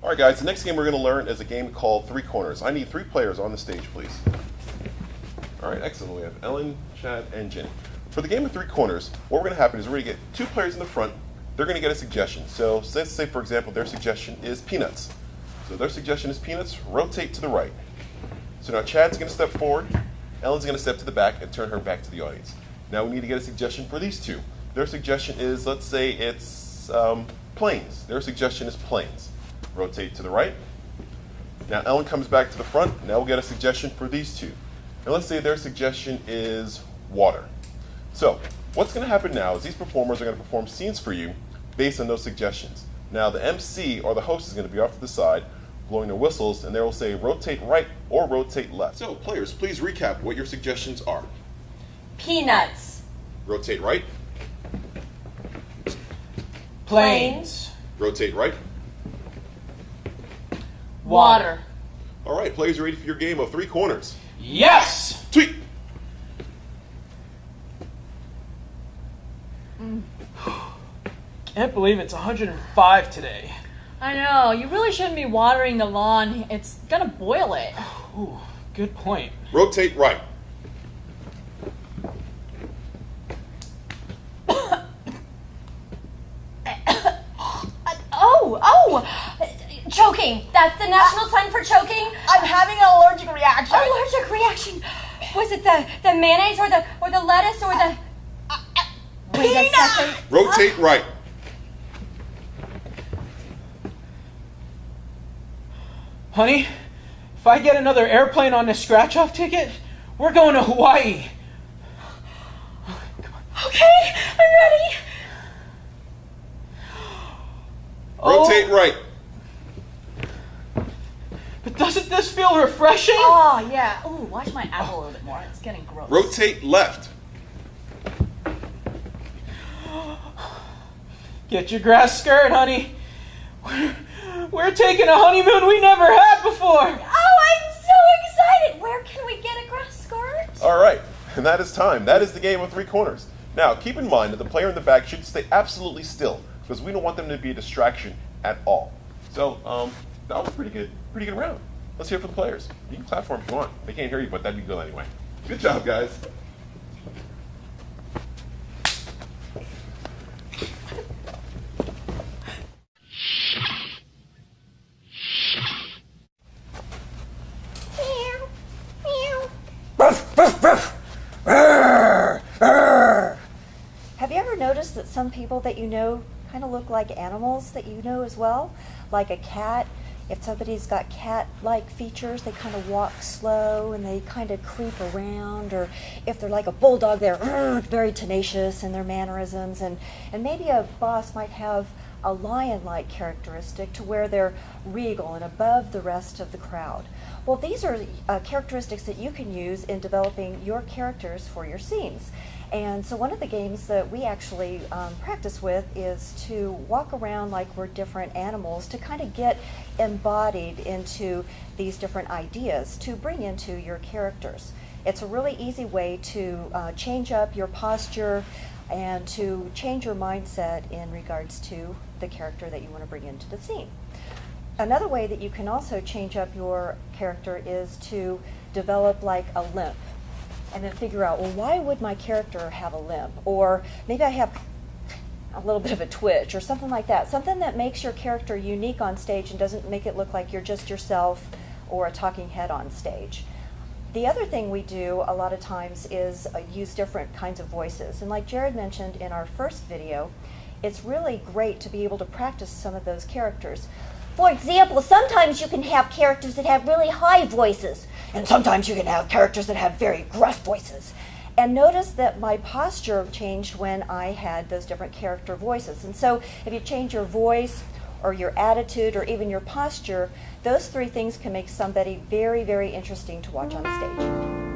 All right, guys, the next game we're going to learn is a game called Three Corners. I need 3 players on the stage, please. All right, excellent. We have Ellen, Chad, and Jen. For the game of 3 corners, what we're going to happen is we're going to get 2 players in the front. They're going to get a suggestion. So let's say, for example, their suggestion is peanuts. So their suggestion is peanuts, rotate to the right. So now Chad's going to step forward, Ellen's going to step to the back and turn her back to the audience. Now we need to get a suggestion for these 2. Their suggestion is, let's say it's planes. Their suggestion is planes. Rotate to the right. Now Ellen comes back to the front. Now we'll get a suggestion for these 2. And let's say their suggestion is water. So what's going to happen now is these performers are going to perform scenes for you based on those suggestions. Now the MC or the host is going to be off to the side blowing their whistles, and they will say rotate right or rotate left. So players, please recap what your suggestions are. Peanuts. Rotate right. Planes. Rotate right. Water. All right, players, are ready for your game of 3 corners. Yes! Tweet. Can't believe it's 105 today. I know. You really shouldn't be watering the lawn. It's gonna boil it. Ooh, good point. Rotate right. Choking. That's the national sign for choking. I'm having an allergic reaction. Allergic reaction. Was it the mayonnaise or the lettuce or the? Wait a second. Rotate right. Honey, if I get another airplane on this scratch-off ticket, we're going to Hawaii. Okay, I'm ready. Rotate right. But doesn't this feel refreshing? Oh, yeah. Ooh, watch my apple a little bit more. It's getting gross. Rotate left. Get your grass skirt, honey. We're taking a honeymoon we never had before. Oh, I'm so excited. Where can we get a grass skirt? All right, and that is time. That is the game of 3 corners. Now, keep in mind that the player in the back should stay absolutely still because we don't want them to be a distraction at all. So, that was a pretty good round. Let's hear it for the players. You can clap for them if you want. They can't hear you, but that'd be good anyway. Good job, guys. Have you ever noticed that some people that you know kind of look like animals that you know as well? Like a cat. If somebody's got cat-like features, they kind of walk slow and they kind of creep around. Or if they're like a bulldog, they're very tenacious in their mannerisms. And maybe a boss might have a lion-like characteristic to where they're regal and above the rest of the crowd. Well, these are characteristics that you can use in developing your characters for your scenes. And so one of the games that we actually practice with is to walk around like we're different animals to kind of get embodied into these different ideas to bring into your characters. It's a really easy way to change up your posture and to change your mindset in regards to the character that you want to bring into the scene. Another way that you can also change up your character is to develop like a limp. And then figure out, well, why would my character have a limp? Or maybe I have a little bit of a twitch or something like that. Something that makes your character unique on stage and doesn't make it look like you're just yourself or a talking head on stage. The other thing we do a lot of times is use different kinds of voices. And like Jared mentioned in our first video, it's really great to be able to practice some of those characters. For example, sometimes you can have characters that have really high voices, and sometimes you can have characters that have very gruff voices. And notice that my posture changed when I had those different character voices. And so if you change your voice or your attitude or even your posture, those 3 things can make somebody very, very interesting to watch on stage.